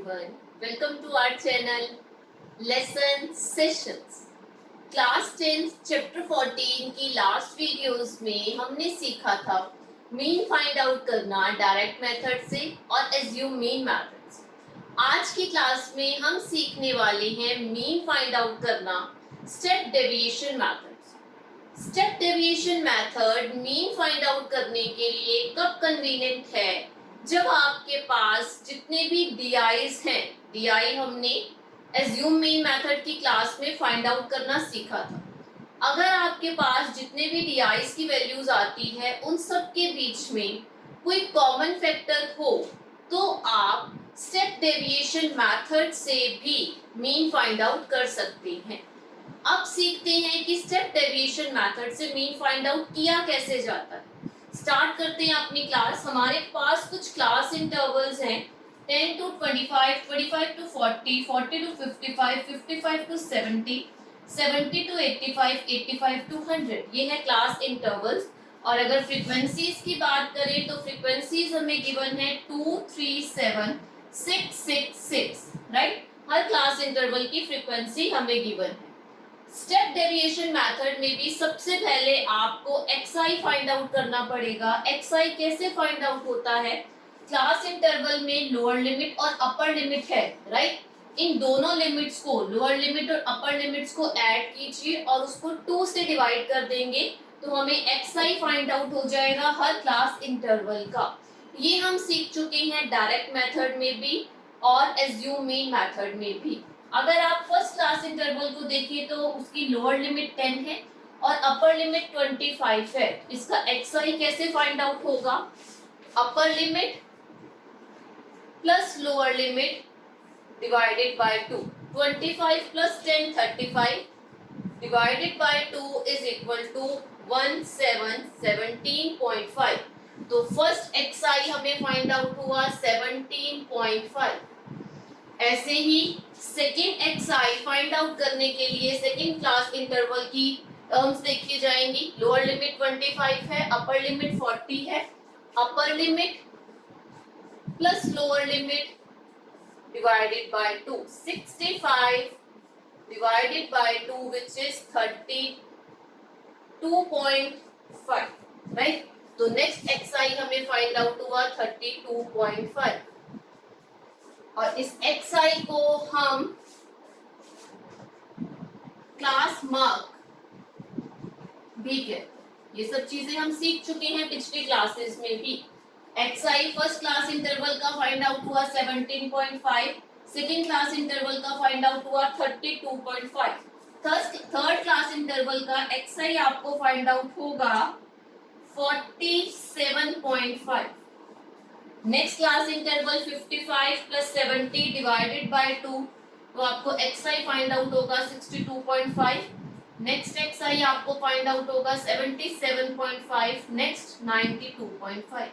everyone. Welcome to our channel Lesson Sessions. Class 10 chapter 14 की last videos में हमने सीखा था मीन फाइंड आउट करना डायरेक्ट मेथड से और एज्यूम मीन मेथड से। आज की क्लास में हम सीखने वाले हैं मीन फाइंड आउट करना step deviation method. Step deviation method mean find out करने के लिए कब कन्वीनियंट है? जब आपके पास जितने भी डीआईज हैं, डीआई हमने एज्यूम मीन मेथड की क्लास में फाइंड आउट करना सीखा था। अगर आपके पास जितने भी डीआईज की वैल्यूज आती है उन सब के बीच में कोई कॉमन फैक्टर हो तो आप स्टेप डेविएशन मेथड से भी मीन फाइंड आउट कर सकते हैं। अब सीखते हैं कि स्टेप डेविएशन मेथड से मीन फाइंड आउट किया कैसे जाता है। स्टार्ट करते हैं अपनी क्लास। हमारे पास कुछ क्लास इंटरवल्स हैं 10 to 25, 25 to 40, 40 to 55, 55 to 70, 70 to 85, 85 to 100। ये है क्लास इंटरवल्स। और अगर फ्रीक्वेंसीज की बात करें तो फ्रीक्वेंसीज हमें गिवन है 2, 3, 7, 6, 6, 6, राइट। हर क्लास इंटरवल की फ्रीक्वेंसी हमें गिवन है। स्टेप डेविएशन मेथड में भी सबसे पहले आपको xi फाइंड आउट करना पड़ेगा। xi कैसे फाइंड आउट होता है? क्लास इंटरवल में लोअर लिमिट और अपर लिमिट है, राइट। इन दोनों लिमिट्स को, लोअर लिमिट और अपर लिमिट्स को ऐड कीजिए और उसको 2 से डिवाइड कर देंगे तो हमें xi फाइंड आउट हो जाएगा हर क्लास इंटरवल का। ये हम सीख चुके हैं डायरेक्ट मेथड में भी और एज्यूम मीन मेथड में भी। अगर आप फर्स्ट क्लास इंटरवल को देखिए तो उसकी लोअर लिमिट 10 है और अपर लिमिट 25 है। इसका xi कैसे फाइंड आउट होगा? Upper limit plus lower limit divided by 2। 25 plus 10 35 divided by 2 is equal to 1717.5। तो फर्स्ट xi हमें फाइंड आउट हुआ 17.5। ऐसे ही सेकेंड xi फाइंड आउट करने के लिए सेकेंड क्लास इंटरवल की टर्म्स देखी जाएंगी। लोअर लिमिट 25 है, अपर लिमिट 40 है। अपर limit plus lower limit divided by 2, 65 divided by 2 which is 32.5, right. तो नेक्स्ट xi हमें फाइंड आउट हुआ 32.5 और इस xi को हम क्लास मार्क भी कहते। ये सब चीजें हम सीख चुके हैं पिछली क्लासेस में भी। xi फर्स्ट क्लास इंटरवल का फाइंड आउट हुआ 17.5, सेकेंड क्लास इंटरवल का फाइंड आउट हुआ 32.5। थर्ड क्लास इंटरवल का xi आपको फाइंड आउट होगा 47.5। Next class interval 55 plus 70 divided by 2 तो आपको xi फाइंड आउट होगा 62.5। नेक्स्ट xi आपको फाइंड आउट होगा 77.5, नेक्स्ट 92.5।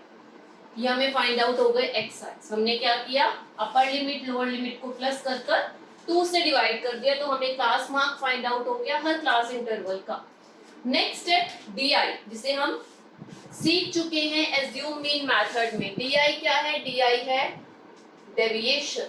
ये हमें फाइंड आउट हो गए xi। हमने क्या किया? अपर लिमिट लोअर लिमिट को प्लस कर 2 से डिवाइड कर दिया तो हमें क्लास मार्क फाइंड आउट हो गया हर क्लास इंटरवल का। नेक्स्ट स्टेप di, जिसे हम सीख चुके हैं एज्यूम मीन मेथड में। di क्या है? di है डेविएशन।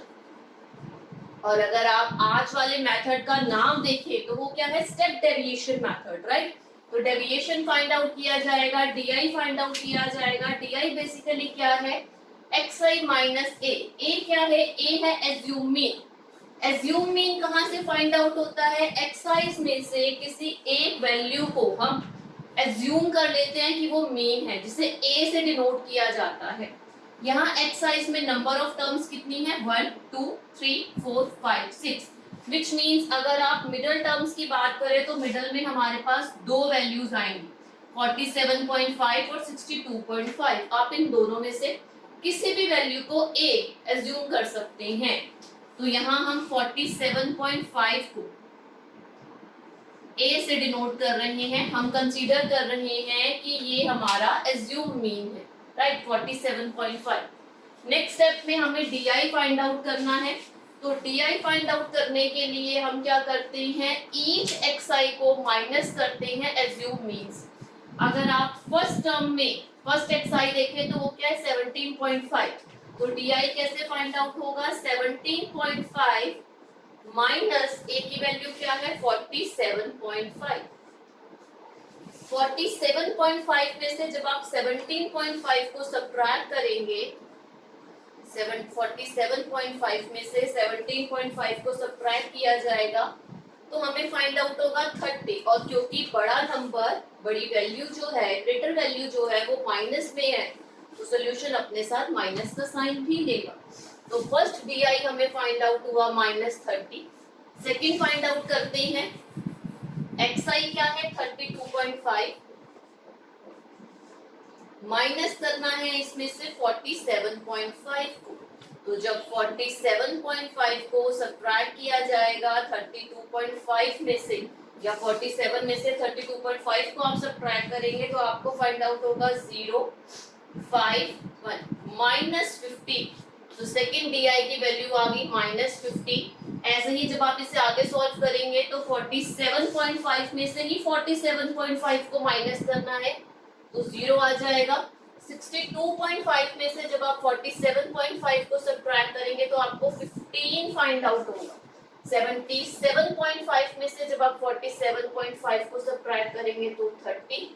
और अगर आप आज वाले मेथड का नाम देखें तो वो क्या है? Step deviation method, right. तो डेविएशन फाइंड आउट किया जाएगा, di फाइंड आउट किया जाएगा। di बेसिकली क्या है? xi minus a। a क्या है? a है एज्यूम मीन। एज्यूम मीन कहाँ से फाइंड आउट होता है? एक्साइज में से किसी एक वैल्यू को हम एज्यूम कर लेते हैं कि वो मीन है, जिसे a से डिनोट किया जाता है। यहाँ एक्साइज में नंबर ऑफ टर्म्स कितनी है? 1, 2, 3, 4, 5, 6, विच मीन्स अगर आप मिडल टर्म्स की बात करें तो मिडल में हमारे पास 2 वैल्यूज आएंगी 47.5 और 62.5। आप इन दोनों में से किसी भी वैल्यू को a एज्यूम कर सकते हैं। तो यहाँ हम 47.5 को a से डिनोट कर रहे हैं। हम कंसीडर कर रहे हैं कि ये हमारा एज्यूम मीन है, राइट, 47.5। नेक्स्ट स्टेप में हमें di फाइंड आउट करना है। तो di फाइंड आउट करने के लिए हम क्या करते हैं? ईच xi को माइनस करते हैं एज्यूम मीन से। अगर आप फर्स्ट टर्म में फर्स्ट xi देखें तो वो क्या है? 17.5। तो DI कैसे फाइंड आउट होगा? 17.5 माइनस A की वैल्यू क्या है? 47.5। 47.5 में से जब आप 17.5 को सब्ट्रैक्ट करेंगे, 47.5 में से 17.5 को सब्ट्रैक्ट किया जाएगा तो हमें फाइंड आउट होगा 30। और क्योंकि बड़ा नंबर, बड़ी वैल्यू जो है, ग्रेटर वैल्यू जो है वो माइनस में है, तो सोल्यूशन अपने साथ माइनस का साइन भी लेगा। तो फर्स्ट DI हमें फाइंड आउट हुआ -30। सेकंड फाइंड आउट करते हैं, XI क्या है? 32.5 माइनस करना है इसमें से 47.5 को। तो जब 47.5 को सब्ट्रैक्ट किया जाएगा 32.5 में से, या 47 में से 32.5 को आप सब्ट्रैक्ट करेंगे तो आपको फाइंड आउट होगा 051 माइनस 50। तो सेकंड DI की वैल्यू आ गई -50। ऐसे ही जब आप इसे आगे सॉल्व करेंगे तो 47.5 में से ही 47.5 को माइनस करना है तो 0 आ जाएगा। 62.5 में से जब आप 47.5 को सब्ट्रैक्ट करेंगे तो आपको 15 फाइंड आउट होगा। 77.5 में से जब आप 47.5 को सब्ट्रैक्ट करेंगे तो 30,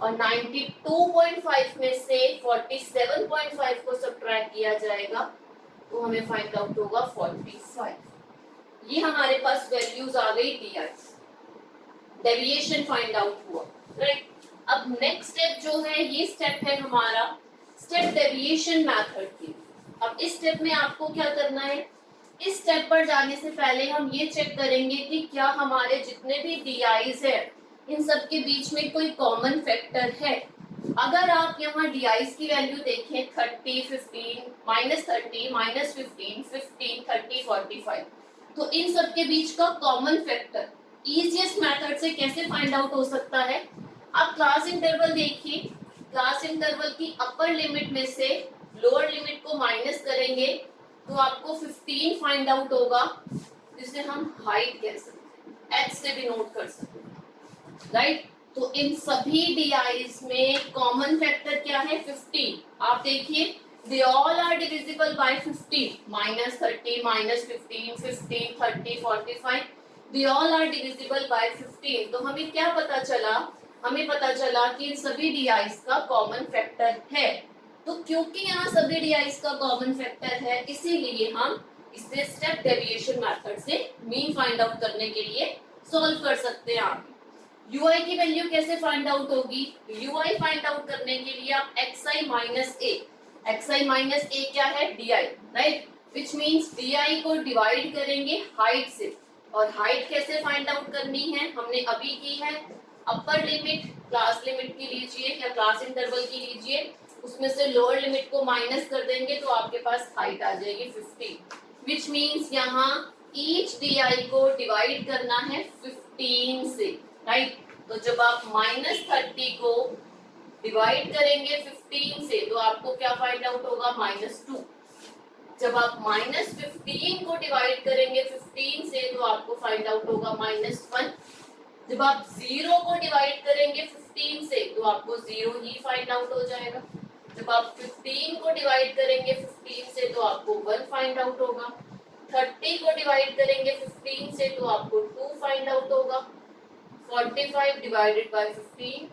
और 92.5 में से 47.5 को सब्ट्रैक्ट किया जाएगा तो हमें फाइंड आउट होगा 45। ये हमारे पास वैल्यूज आ गई DI, डेविएशन फाइंड आउट हुआ, राइट। अब नेक्स्ट स्टेप जो है, ये स्टेप है हमारा स्टेप डेविएशन मेथड की। अब इस स्टेप में आपको क्या करना है? इस स्टेप पर जाने से पहले हम ये चेक करेंगे कि क्या हमारे जितने भी DIs है इन सब के बीच में कोई कॉमन फैक्टर है। अगर आप यहाँ DIs की वैल्यू देखें 30, 15, -30, -15, 15, 30, 45, तो इन सब के बीच का कॉमन फैक्टर इजीएस्ट मेथड से कैसे फाइंड आउट हो सकता है? आप क्लास इंटरवल देखिए, क्लास इंटरवल की अपर लिमिट में से लोअर लिमिट को माइनस करेंगे तो आपको 15 फाइंड आउट होगा, जिसे हम हाइट कह सकते हैं, H से भी नोट कर सकते हैं, राइट। तो इन सभी DIs में कॉमन फैक्टर क्या है? 15। आप देखिए, they all are divisible by 15, -30, -15, 15, 30, 45, they all are divisible by 15। तो हमें क्या पता चला? हमें पता चला कि इन सभी DIs का कॉमन फैक्टर है। तो क्योंकि यहाँ सभी DIs का कॉमन फैक्टर है, इसीलिए हम इसे स्टेप डेविएशन मेथड से मीन फाइंड आउट करने के लिए सॉल्व कर सकते हैं। आप UI की वैल्यू कैसे फाइंड आउट होगी? UI फाइंड आउट करने के लिए आप XI माइनस A क्या है? DI, right, which means DI को डिवाइड करेंगे हाइट से। और हाइट कैसे फाइंड आउट करनी है? हमने अभी की है, अपर लिमिट क्लास लिमिट की लीजिए या क्लास इंटरवल की लीजिए, उसमें से लोअर लिमिट को माइनस कर देंगे तो आपके पास हाइट आ जाएगी 50, विच मीन्स यहाँ ईच DI को डिवाइड करना है 15 से, राइट। तो जब आप -30 को डिवाइड करेंगे 15 से तो आपको क्या फाइंड आउट होगा? -2। जब आप -15 को डिवाइड करेंगे 15 से तो आपको फाइंड आउट होगा -1। जब आप 0 को डिवाइड करेंगे 15 से तो आपको 0 ही फाइंड आउट हो जाएगा। जब आप 15 को डिवाइड करेंगे 15 से तो आपको 1 फाइंड आउट होगा। 30 को डिवाइड करेंगे 15 से तो आपको 2 फाइंड आउट होगा। 45 डिवाइडेड बाय 15,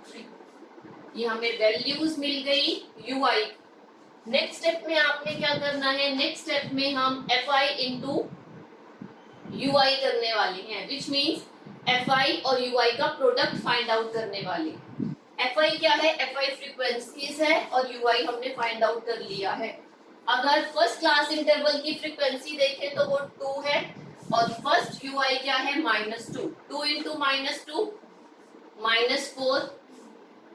3। ये हमें वैल्यूज मिल गई UI। नेक्स्ट स्टेप में आपने क्या करना है? नेक्स्ट स्टेप में हम FI इंटू UI करने वाले हैं, विच मीन्स FI और UI का प्रोडक्ट फाइंड आउट करने वाले। FI क्या है? FI फ्रीक्वेंसीज है और UI हमने फाइंड आउट कर लिया है। अगर फर्स्ट क्लास इंटरवल की फ्रीक्वेंसी देखें तो वो 2 है और फर्स्ट UI क्या है? -2। 2 into -2 -4,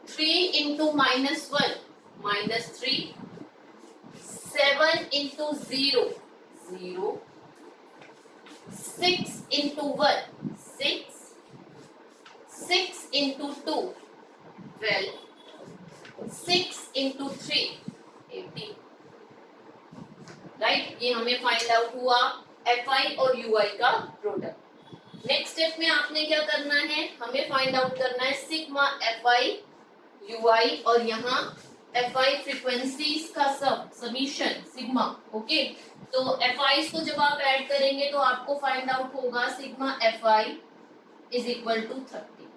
3 into -1 -3, 7 into 0 0, 6 into 1 6, 6 into 2 12, 6 into 3 18, right. ये हमें फाइंड आउट हुआ FI और UI का प्रोडक्ट। नेक्स्ट स्टेप में आपने क्या करना है? हमें फाइंड आउट करना है सिग्मा FI UI और यहाँ FI फ्रीक्वेंसीज का समीशन सिग्मा। ओके, तो FIs को जब आप ऐड करेंगे तो आपको फाइंड आउट होगा sigma FI is equal to 30,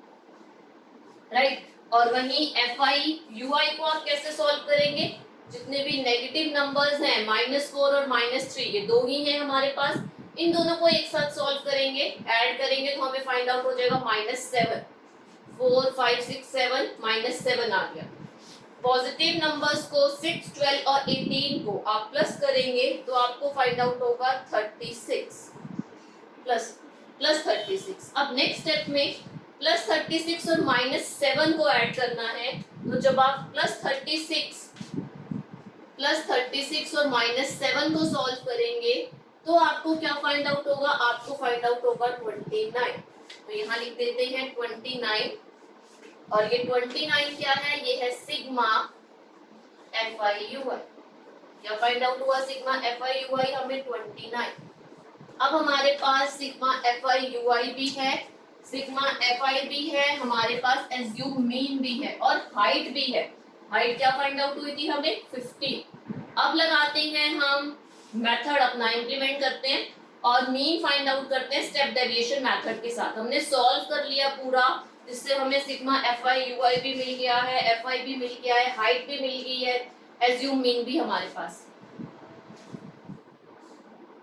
right. और वहीं FI UI को आप कैसे सॉल्व करेंगे, जितने भी नेगेटिव नंबर्स हैं -4 और -3, ये दो ही हैं हमारे पास, इन दोनों को एक साथ सॉल्व करेंगे, ऐड करेंगे तो हमें फाइंड आउट हो जाएगा -7। 4 5 6 7 -7 आ गया। पॉजिटिव नंबर्स को 6 12 और 18 को आप प्लस करेंगे तो आपको फाइंड आउट होगा 36 प्लस 36। अब नेक्स्ट स्टेप में +36 और -7 को ऐड करना है, तो जब आप +36 और -7 को सॉल्व करेंगे तो आपको क्या फाइंड आउट होगा, आपको फाइंड आउट होगा 29। तो यहाँ लिख देते हैं 29, और ये 29 क्या है, ये है सिग्मा FI/UI। क्या फाइंड आउट हुआ सिग्मा FI/UI हमें 29। अब हमारे पास सिग्मा FI/UI भी है, सिग्मा FI भी है, हमारे पास एज्यूम मीन भी है और हाइट भी है। हाइट क्या फाइंड आउट हुई थी हमें 50। अब लगाते हैं हम मेथड अपना इम्प्लीमेंट करते हैं और मीन फाइंड आउट करते हैं स्टेप डेविएशन मेथड के साथ। हमने सॉल्व कर लिया पूरा, जिससे हमें सिग्मा FI/UI भी मिल गया है, FI भी मिल गया है, हाइट भी मिल गई है, एज्यूम मीन भी हमारे पास।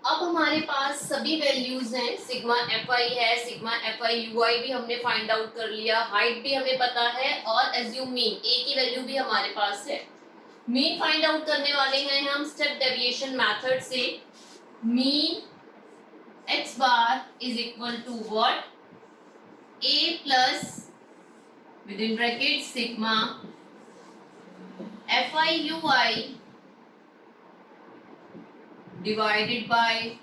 अब हमारे पास सभी वैल्यूज हैं, सिग्मा FI है, सिग्मा FI/UI भी हमने फाइंड आउट कर लिया, हाइट भी हमें पता है और एज्यूम मीन ए की वैल्यू भी हमारे पास है। मीन फाइंड आउट करने वाले हैं हम स्टेप डेविएशन मेथड से। Mean x bar is equal to what, a plus within bracket sigma FI/UI divided by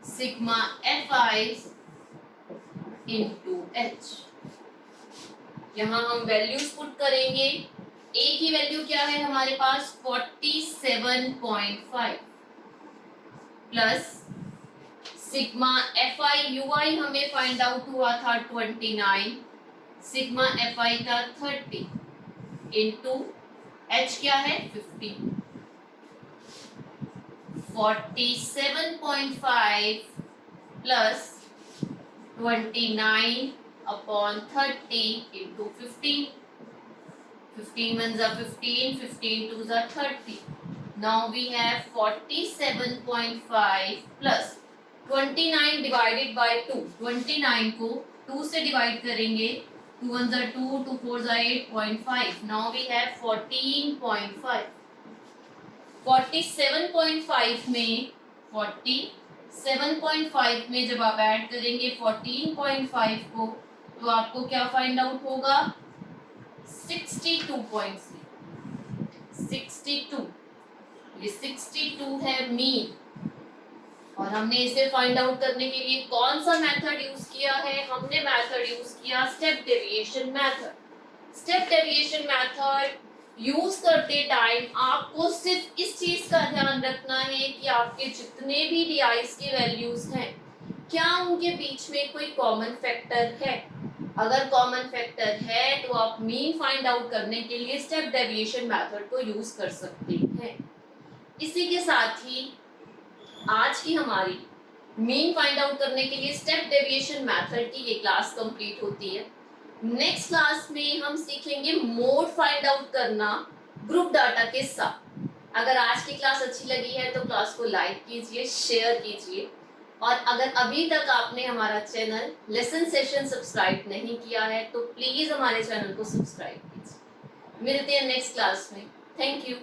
sigma FI into h। यहाँ हम वैल्यूज पुट करेंगे। a की वैल्यू क्या है हमारे पास 47.5 प्लस सिग्मा FI/UI हमें फाइंड आउट हुआ था 29, सिग्मा FI का 30 इनटू h क्या है 50। 47.5 plus 29 upon 30 into 15. 15 ones are 15, 15 twos are 30. Now we have 47.5 plus 29 divided by 2. 29 को 2 से डिवाइड करेंगे, 2 ones are 2, 2 fours are 8.5. Now we have 14.5. 47.5 में जब आप ऐड करेंगे 14.5 को, तो आपको क्या फाइंड आउट होगा 62. ये 62 है मीन। और हमने इसे फाइंड आउट करने के लिए कौन सा मेथड यूज किया है, हमने मेथड यूज किया step deviation method. Step deviation method use करते टाइम आपको सिर्फ इस चीज का ध्यान रखना है कि आपके जितने भी DIs की वैल्यूज हैं, क्या उनके बीच में कोई कॉमन फैक्टर है। अगर कॉमन फैक्टर है तो आप मीन फाइंड आउट करने के लिए स्टेप डेविएशन मेथड को यूज कर सकते हैं। इसी के साथ ही आज की हमारी मीन फाइंड आउट करने के लिए स्टेप डेविएशन मेथड की ये क्लास कंप्लीट होती है। नेक्स्ट क्लास में हम सीखेंगे मोड फाइंड आउट करना ग्रुप डाटा के साथ। अगर आज की क्लास अच्छी लगी है तो क्लास को लाइक कीजिए, शेयर कीजिए, और अगर अभी तक आपने हमारा चैनल लेसन सेशन सब्सक्राइब नहीं किया है तो प्लीज हमारे चैनल को सब्सक्राइब कीजिए। मिलते हैं नेक्स्ट क्लास में। Thank you.